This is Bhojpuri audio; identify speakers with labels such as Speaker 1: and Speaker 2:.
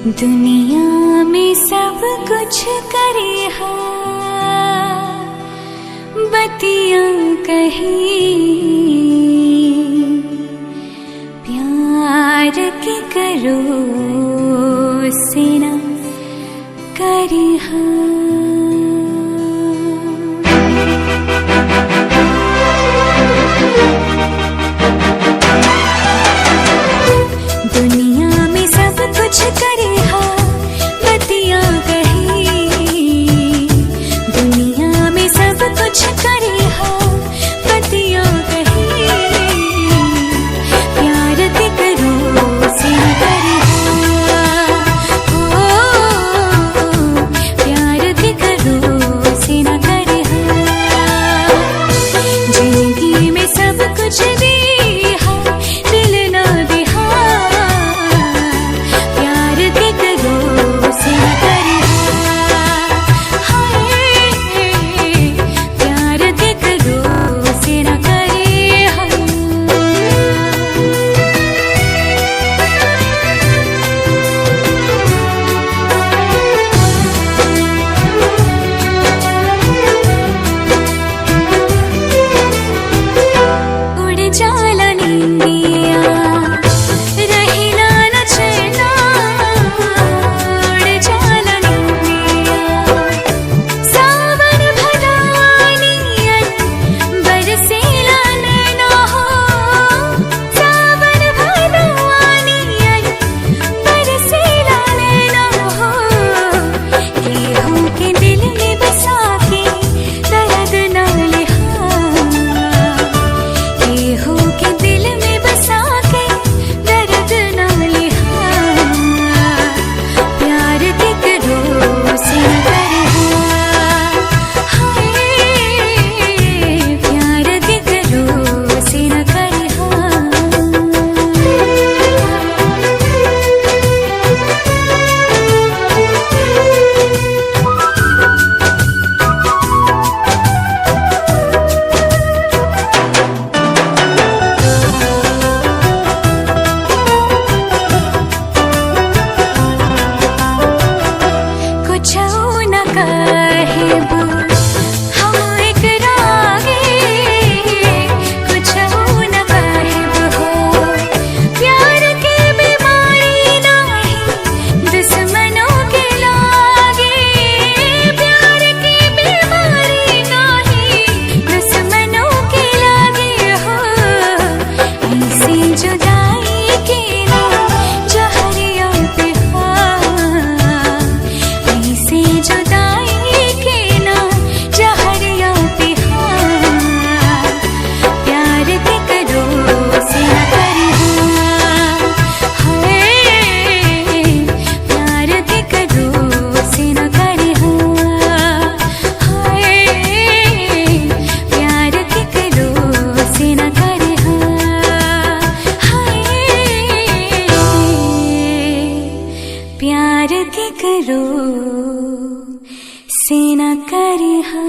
Speaker 1: दुनिया में सब कुछ करे हा बतिया कही प्यार के करो से ना करे हा। दुनिया में सब कुछ करे हा बतिया कही, दुनिया में सब कुछ करे हा बतिया कही प्यार के करो से ना करे हा, ओ प्यार के करो से ना करे हा। जिंदगी में सब कुछ दे हा दिल ना दे हा प्यार के करो से ना करे हा, हाय प्यार के करो से ना करे हा। उड़ जाला नींदिया रहिला न चैना, उड़ जाला नींदिया सावन भदानियन बरसेला नैना हो, सावन भदानियन बरसेला नैना हो। केहू के दिल में बसा के दर्द ना लिहा, केहू के दिल में बसा के दर्द ना लिहा प्यार के करो से ना करे हा, हाय प्यार के करो से ना करे हा। कुछ न कहब हम एकरागे, कुछ न कहब हो प्यार के बीमारी नहीं दुश्मनों के लागे, प्यार के बीमारी नहीं दुश्मनों के लागे हो। ऐसी जुदाई के ना जहरिया पे ऐसे जुदाई के ना जहरिया पे प्यार के करो से ना करे हा, हाय प्यार के करो से ना करे हा, हाय प्यार के करो से ना करे हा, हाय प्यार के करो से ना करे हा।